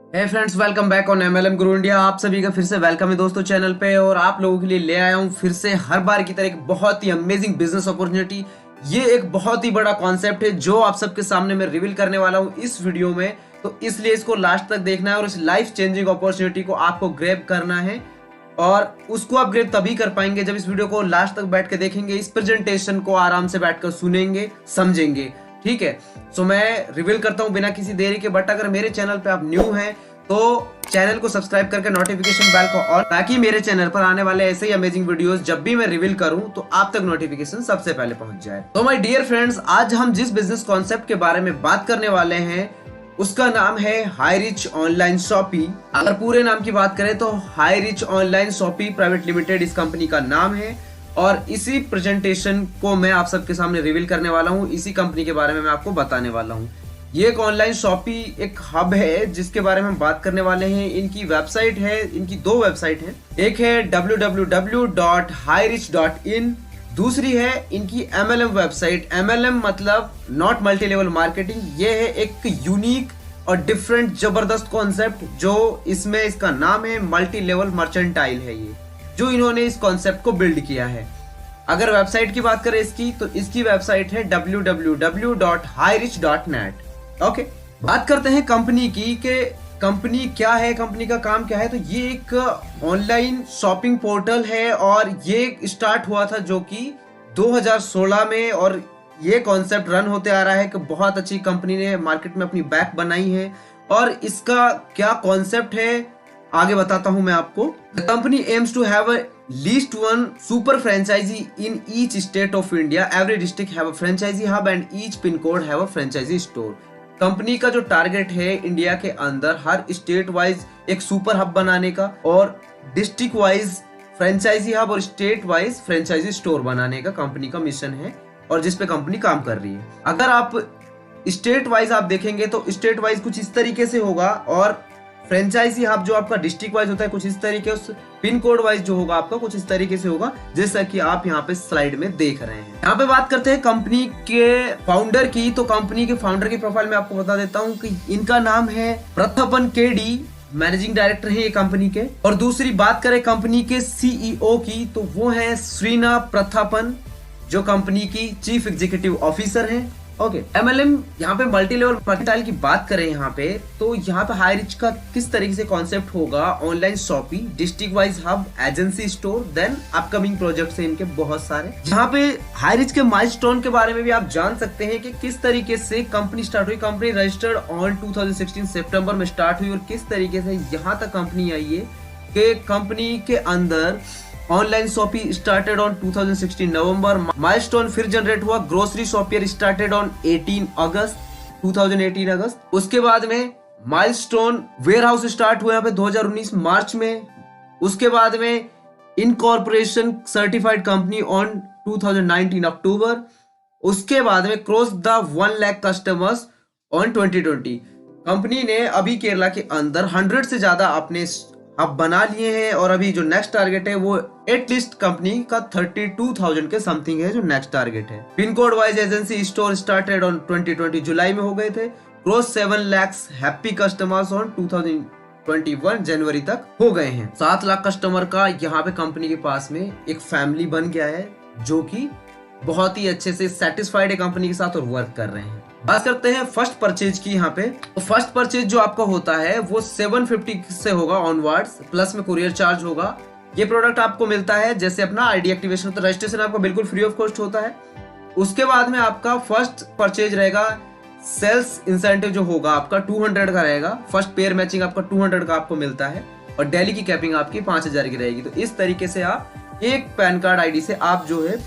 Hey friends, welcome back on MLM Guru India. आप सभी का फिर से वेलकम है दोस्तों चैनल पे। और आप लोगों के लिए ले आया हूँ फिर से हर बार की तरह एक बहुत ही अमेजिंग बिजनेस अपॉर्चुनिटी। ये एक बहुत ही बड़ा कॉन्सेप्ट है जो आप सबके सामने मैं रिवील करने वाला हूँ इस वीडियो में, तो इसलिए इसको लास्ट तक देखना है और इस लाइफ चेंजिंग अपॉर्चुनिटी को आपको ग्रैब करना है। और उसको आप ग्रैब तभी कर पाएंगे जब इस वीडियो को लास्ट तक बैठ के देखेंगे, इस प्रेजेंटेशन को आराम से बैठकर सुनेंगे, समझेंगे। ठीक है, सो मैं रिवील करता हूं बिना किसी देरी के। बट अगर मेरे चैनल पे आप न्यू हैं तो चैनल को सब्सक्राइब करके नोटिफिकेशन बेल को ऑन, ताकि मेरे चैनल पर आने वाले ऐसे ही अमेजिंग वीडियोस जब भी मैं रिवील करूं तो आप तक नोटिफिकेशन सबसे पहले पहुंच जाए। तो माय डियर फ्रेंड्स, आज हम जिस बिजनेस कॉन्सेप्ट के बारे में बात करने वाले हैं उसका नाम है हाई रिच ऑनलाइन शॉपी। अगर पूरे नाम की बात करें तो Hi Rich Online Shoppe Private Limited इस कंपनी का नाम है। और इसी प्रेजेंटेशन को मैं आप सबके सामने रिवील करने वाला हूं, इसी कंपनी के बारे में मैं आपको बताने वाला हूं। ये एक ऑनलाइन शॉपी एक हब है जिसके बारे में हम बात करने वाले हैं। इनकी वेबसाइट है, इनकी दो वेबसाइट है। एक है www.hirich.in, दूसरी है इनकी MLM वेबसाइट। MLM मतलब नॉट मल्टी लेवल मार्केटिंग। ये है एक यूनिक और डिफरेंट जबरदस्त कॉन्सेप्ट जो इसमें, इसका नाम है मल्टी लेवल मर्चेंटाइल है ये, जो इन्होंने इस कॉन्सेप्ट को बिल्ड किया है। अगर वेबसाइट की बात करें इसकी, तो इसकी वेबसाइट है www.hirich.net। ओके, बात करते हैं कंपनी की कि कंपनी क्या है, कंपनी का काम क्या है। तो ये एक ऑनलाइन शॉपिंग पोर्टल है और ये स्टार्ट हुआ था जो कि 2016 में। और ये कॉन्सेप्ट रन होते आ रहा है कि बहुत अच्छी कंपनी ने मार्केट में अपनी बैक बनाई है। और इसका क्या कॉन्सेप्ट है आगे बताता हूं मैं आपको। The company aims to have least one super franchise in each state of India. Every district have a franchise hub and each pin code have a franchise store. Company का जो टारगेट है India के अंदर हर state wise एक super hub बनाने का, और डिस्ट्रिक्ट वाइज फ्रेंचाइजी हब और स्टेट वाइज फ्रेंचाइजी स्टोर बनाने का कंपनी का मिशन है, और जिसपे कंपनी काम कर रही है। अगर आप स्टेट वाइज आप देखेंगे तो स्टेट वाइज कुछ इस तरीके से होगा, और फ्रेंचाइजी हब जो आपका डिस्ट्रिक्ट वाइज होता है कुछ इस तरीके, उस पिन कोड वाइज जो होगा आपका कुछ इस तरीके से होगा, जैसा कि आप यहाँ पे स्लाइड में देख रहे हैं। यहाँ पे बात करते हैं कंपनी के फाउंडर की। तो कंपनी के फाउंडर की प्रोफाइल में आपको बता देता हूँ कि इनका नाम है प्रथपन केडी, मैनेजिंग डायरेक्टर है ये कंपनी के। और दूसरी बात करें कंपनी के सीईओ की, तो वो है श्रीना प्रथपन, जो कंपनी की चीफ एग्जीक्यूटिव ऑफिसर है। ओके, MLM यहाँ पे मल्टी लेवल मर्केंटाइल की बात करें यहाँ पे, तो यहाँ पे हाई रिच का किस तरीके से कॉन्सेप्ट होगा, online shoppe, district wise hub, agency store, then upcoming projects हैं इनके बहुत सारे। यहाँ पे हाई रिच के माइलस्टोन के बारे में भी आप जान सकते हैं कि किस तरीके से कंपनी स्टार्ट हुई। कंपनी रजिस्टर्ड ऑन 2016 सितंबर में स्टार्ट हुई, और किस तरीके से यहाँ तक कंपनी आई है कि कंपनी के अंदर online shoppe started on 2016 November. Milestone फिर जनरेट हुआ, grocery shoppe started on 18 August 2018 August. उसके बाद में माइलस्टोन वेयर हाउस स्टार्ट हुआ यहाँ पे 2019 मार्च में। उसके बाद में इनकॉर्पोरेशन सर्टिफाइड कंपनी ऑन 2019 अक्टूबर। उसके बाद में cross the 1 lakh customers on 2020। Company ने अभी केरला के अंदर 100 से ज्यादा अपने अब बना लिए हैं, और अभी जो नेक्स्ट टारगेट है वो एटलीस्ट कंपनी का 32,000 के समथिंग है जो नेक्स्ट टारगेट है। Pin code wise agency store started on 2020 जुलाई में हो गए थे। Cross 7 lakh happy customers on 2021 जनवरी तक हो गए हैं। 7 लाख कस्टमर का यहाँ पे कंपनी के पास में एक फैमिली बन गया है, जो कि बहुत ही अच्छे से सेटिस्फाइड है कंपनी के साथ और वर्क कर रहे हैं। बात करते हैं फर्स्ट परचेज की। यहाँ पे तो फर्स्ट परचेज जो आपका होता है वो 750 से होगा ऑनवर्ड्स, प्लस में कुरियर चार्ज होगा। ये प्रोडक्ट आपको मिलता है जैसे अपना आईडी एक्टिवेशन होता है, रजिस्ट्रेशन आपका बिल्कुल फ्री ऑफ कॉस्ट होता है। उसके बाद में आपका फर्स्ट परचेज रहेगा, सेल्स इंसेंटिव जो होगा आपका 200 का रहेगा। फर्स्ट पेयर मैचिंग आपका 200 का आपको मिलता है, और डेली की कैपिंग आपकी 5000 की रहेगी। तो इस तरीके से आप एक पैन कार्ड आईडी से आप जो है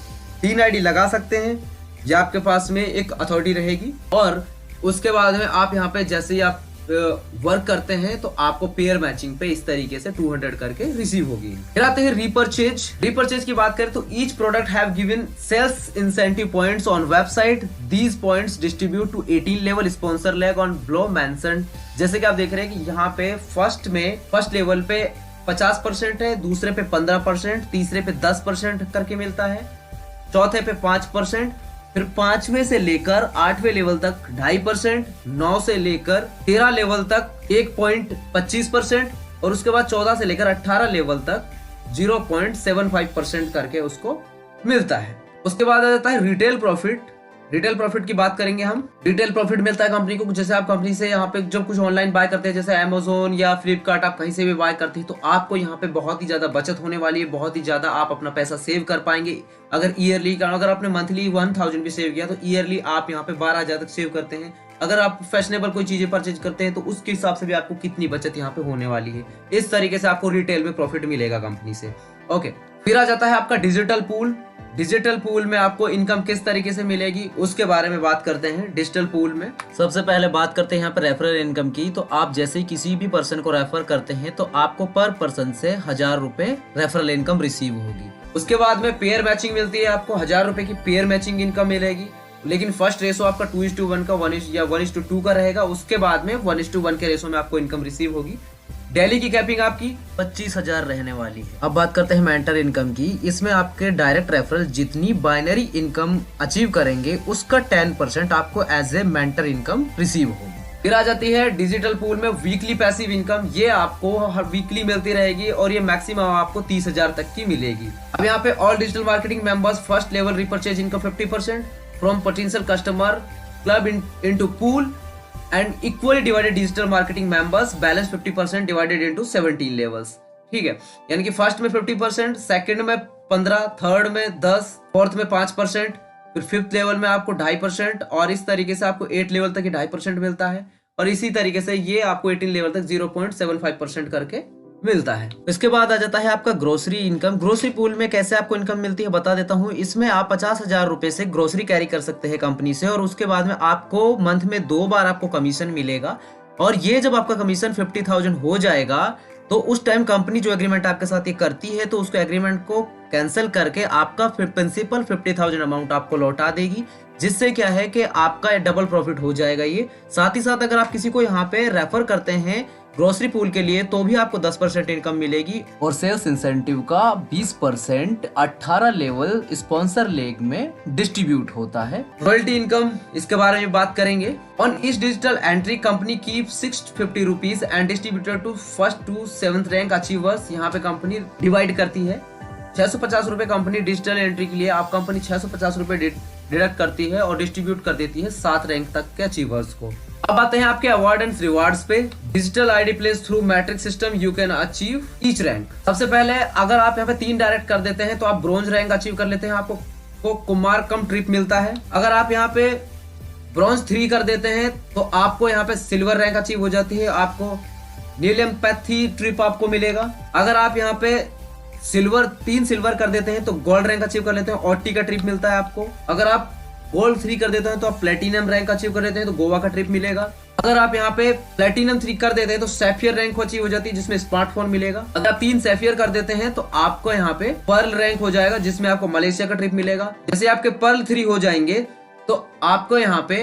3 आईडी लगा सकते हैं, या आपके पास में एक अथॉरिटी रहेगी। और उसके बाद में आप यहाँ पे जैसे ही आप वर्क करते हैं तो आपको पेयर मैचिंग पे इस तरीके से 200 करके रिसीव होगी। फिर आते हैं रीपरचेज। रीपरचेज की बात करें तो each product have given sales incentive points on website. These points distribute to 18 level sponsor leg on below mention. जैसे कि आप देख रहे हैं कि यहाँ पे फर्स्ट लेवल पे 50% है, दूसरे पे 15%, तीसरे पे 10% करके मिलता है, चौथे पे 5%, फिर 5वें से लेकर 8वें लेवल तक 2.5%, 9 से लेकर 13 लेवल तक 1.25% और उसके बाद 14 से लेकर 18 लेवल तक 0.75% करके उसको मिलता है। उसके बाद आ जाता है रिटेल प्रॉफिट। रिटेल प्रॉफिट की बात करेंगे हम। रिटेल प्रॉफिट मिलता है कंपनी को, जैसे आप कंपनी से यहाँ पे जब कुछ ऑनलाइन बाय करते हैं, जैसे अमेजोन या फ्लिपकार्ट, आप कहीं से भी बाय करते हैं तो आपको यहाँ पे बहुत ही ज्यादा बचत होने वाली है, बहुत ही ज्यादा आप अपना पैसा सेव कर पाएंगे। अगर ईयरली का, अगर आपने मंथली 1000 भी सेव किया तो ईयरली आप यहाँ पे 12,000 तक सेव करते हैं। अगर आप फैशनेबल कोई चीजें परचेज करते हैं तो उसके हिसाब से भी आपको कितनी बचत यहाँ पे होने वाली है। इस तरीके से आपको रिटेल में प्रॉफिट मिलेगा कंपनी से। ओके, फिर आ जाता है आपका डिजिटल पूल। डिजिटल पूल में आपको इनकम किस तरीके से मिलेगी उसके बारे में बात करते हैं। डिजिटल पूल में सबसे पहले बात करते हैं यहाँ पे रेफरल इनकम की। तो आप जैसे ही किसी भी पर्सन को रेफर करते हैं तो आपको पर पर्सन से 1000 रुपए रेफरल इनकम रिसीव होगी। उसके बाद में पेयर मैचिंग मिलती है, आपको 1000 रुपए की पेयर मैचिंग इनकम मिलेगी, लेकिन फर्स्ट रेशो आपका 2:1 का 1:2 का रहेगा। उसके बाद में 1:1 के रेशो में आपको इनकम रिसीव होगी। डेली की कैपिंग आपकी 25,000 रहने वाली है। अब बात करते हैं मेंटर इनकम की। इसमें आपके डायरेक्ट रेफरल जितनी बाइनरी इनकम अचीव करेंगे उसका 10% आपको as a mentor income receive होगी। फिर आ जाती है डिजिटल पूल में वीकली पैसिव इनकम। ये आपको हर वीकली मिलती रहेगी और ये मैक्सिमम आपको 30,000 तक की मिलेगी। अब यहाँ पे all digital marketing members first level repurchase income 50% from potential customer club into pool and equally divided digital marketing members balance 50% divided into 17 levels। ठीक है, यानी कि फर्स्ट में 50%, सेकंड में 15%, थर्ड में 10%, फोर्थ में 5%, फिर फिफ्थ लेवल में आपको 2.5% और इस तरीके से आपको 8 लेवल तक ही 2.5% मिलता है और इसी तरीके से ये आपको 18 लेवल तक 0.75% करके मिलता है। इसके बाद आ जाता है आपका ग्रोसरी इनकम। ग्रोसरी पूल में कैसे आपको इनकम मिलती है बता देता हूँ। इसमें आप 50,000 रुपए से ग्रोसरी कैरी कर सकते हैं कंपनी से और उसके बाद में आपको मंथ में 2 बार आपको कमीशन मिलेगा और ये जब आपका कमीशन 50,000 हो जाएगा तो उस टाइम कंपनी जो एग्रीमेंट आपके साथ ये करती है तो उसको एग्रीमेंट को कैंसिल करके आपका प्रिंसिपल 50,000 अमाउंट आपको लौटा देगी, जिससे क्या है कि आपका डबल प्रॉफिट हो जाएगा। ये साथ ही साथ अगर आप किसी को यहाँ पे रेफर करते हैं ग्रोसरी पूल के लिए तो भी आपको 10% इनकम मिलेगी और सेल्स इंसेंटिव का 20% 18 लेवल स्पॉन्सर लेग में डिस्ट्रीब्यूट होता है। रॉयल्टी इनकम, इसके बारे में बात करेंगे। On each digital entry company keep 650 rupees and distributed to first to 7th rank achievers. यहाँ पे कंपनी डिवाइड करती है। 650 रुपए कंपनी डिजिटल एंट्री के लिए आप कंपनी 650 रुपए डिडक्ट करती है और डिस्ट्रीब्यूट कर देती है 7 रैंक तक के अचीवर्स को। अब आते हैं आपके अवार्ड एंड रिवार्ड्स पे। Digital ID place through matric system you can achieve each rank. सबसे पहले अगर आप यहाँ पे 3 डायरेक्ट कर देते हैं तो आप ब्रॉन्ज रैंक अचीव कर लेते हैं, आपको कुमार कम ट्रिप मिलता है। अगर आप यहाँ पे ब्रॉन्ज 3 कर देते हैं तो आपको यहाँ पे सिल्वर रैंक अचीव हो जाती है, आपको नीलमपैथी ट्रिप आपको मिलेगा। अगर आप यहाँ पे 3 सिल्वर कर देते हैं तो गोल्ड रैंक अचीव कर लेते हैं, ओटी का ट्रिप मिलता है आपको। अगर आप गोल्ड 3 कर देते हैं तो आप प्लेटिनम रैंक अचीव कर लेते हैं तो गोवा का ट्रिप मिलेगा। अगर आप यहाँ पे प्लेटिनम 3 कर देते हैं तो सैफियर रैंक अचीव हो जाती है जिसमें स्मार्टफोन मिलेगा। अगर आप 3 सैफियर कर देते हैं तो आपको यहाँ पे पर्ल रैंक हो जाएगा जिसमें आपको मलेशिया का ट्रिप मिलेगा। जैसे आपके पर्ल 3 हो जाएंगे तो आपको यहाँ पे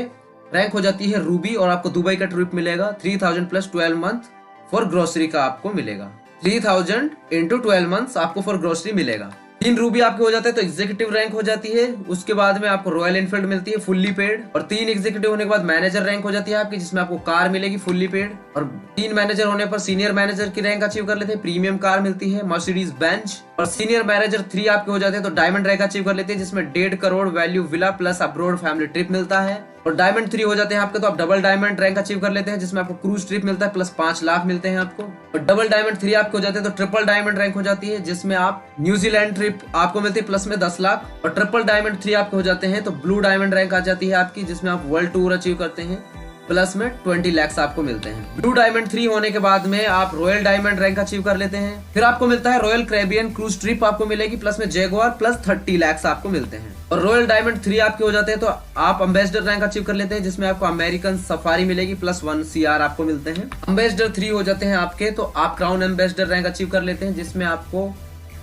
रैंक हो जाती है रूबी और आपको दुबई का ट्रिप मिलेगा। 3000 प्लस 12 मंथ फॉर ग्रोसरी का आपको मिलेगा। 3000 इंटू 12 मंथ आपको फॉर ग्रोसरी मिलेगा। 3 रूबी आपके हो जाते हैं तो एग्जीक्यूटिव रैंक हो जाती है। उसके बाद में आपको रॉयल एनफील्ड मिलती है फुल्ली पेड और 3 एग्जीक्यूटिव होने के बाद मैनेजर रैंक हो जाती है आपकी जिसमें आपको कार मिलेगी फुल्ली पेड और 3 मैनेजर होने पर सीनियर मैनेजर की रैंक अचीव कर लेते हैं, प्रीमियम कार मिलती है मर्सिडीज बेंच और सीनियर मैनेजर 3 आपके हो जाते हैं तो डायमंड रैंक अचीव कर लेते हैं जिसमें 1.5 crore value villa plus abroad family trip मिलता है और डायमंड 3 हो जाते हैं आपके तो आप डबल डायमंड रैंक अचीव कर लेते हैं जिसमें आपको क्रूज ट्रिप मिलता है प्लस 5 लाख मिलते हैं आपको और डबल डायमंड 3 आपके हो जाते हैं तो ट्रिपल डायमंड रैंक हो जाती है जिसमें आप न्यूजीलैंड ट्रिप आपको मिलती है प्लस में 10 लाख और ट्रिपल डायमंड 3 आपके हो जाते हैं तो ब्लू डायमंड रैंक आ जाती है आपकी जिसमें आप वर्ल्ड टूर अचीव करते हैं प्लस में 20 लाख आपको मिलते हैं। ब्लू डायमंड 3 होने के बाद में आप रॉयल डायमंड रैंक अचीव कर लेते हैं। फिर आपको मिलता है रॉयल कैरिबियन क्रूज ट्रिप आपको मिलेगी प्लस में जैगुआर प्लस 30 लाख आपको मिलते हैं और रॉयल डायमंड 3 आपके हो जाते हैं तो आप अम्बेसडर रैंक अचीव कर लेते हैं जिसमें आपको अमेरिकन सफारी मिलेगी प्लस 1 CR आपको मिलते हैं। अम्बेसडर 3 हो जाते हैं आपके तो आप क्राउन एम्बेसडर रैंक अचीव कर लेते हैं जिसमें आपको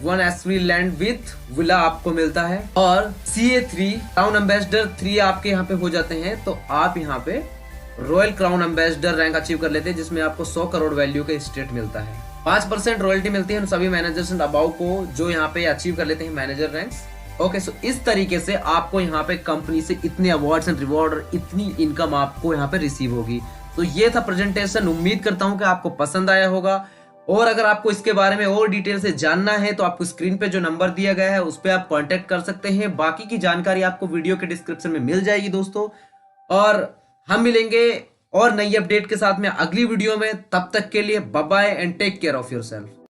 1 एस्ट्री लैंड विथ विला आपको मिलता है और CA3 क्राउन एम्बेसडर 3 आपके यहाँ पे हो जाते हैं तो आप यहाँ पे royal crown ambassador rank achieve कर लेते हैं जिसमें आपको 100 करोड़ वैल्यू का स्टेट मिलता है। 5% रॉयल्टी मिलती है उन सभी मैनेजर्स एंड अबाउ को जो यहाँ पे अचीव कर लेते हैं मैनेजर रैंक्स ओके, सो इस तरीके से आपको यहाँ पे कंपनी से इतने अवार्ड्स एंड रिवॉर्ड और इतनी इनकम आपको यहाँ पे रिसीव होगी। तो ये था प्रेजेंटेशन, उम्मीद करता हूँ कि आपको पसंद आया होगा। और अगर आपको इसके बारे में और डिटेल से जानना है तो आपको स्क्रीन पे जो नंबर दिया गया है उस पर आप कांटेक्ट कर सकते हैं। बाकी की जानकारी आपको वीडियो के डिस्क्रिप्शन में मिल जाएगी दोस्तों। और हम मिलेंगे और नई अपडेट के साथ में अगली वीडियो में। तब तक के लिए bye bye and take care of yourself.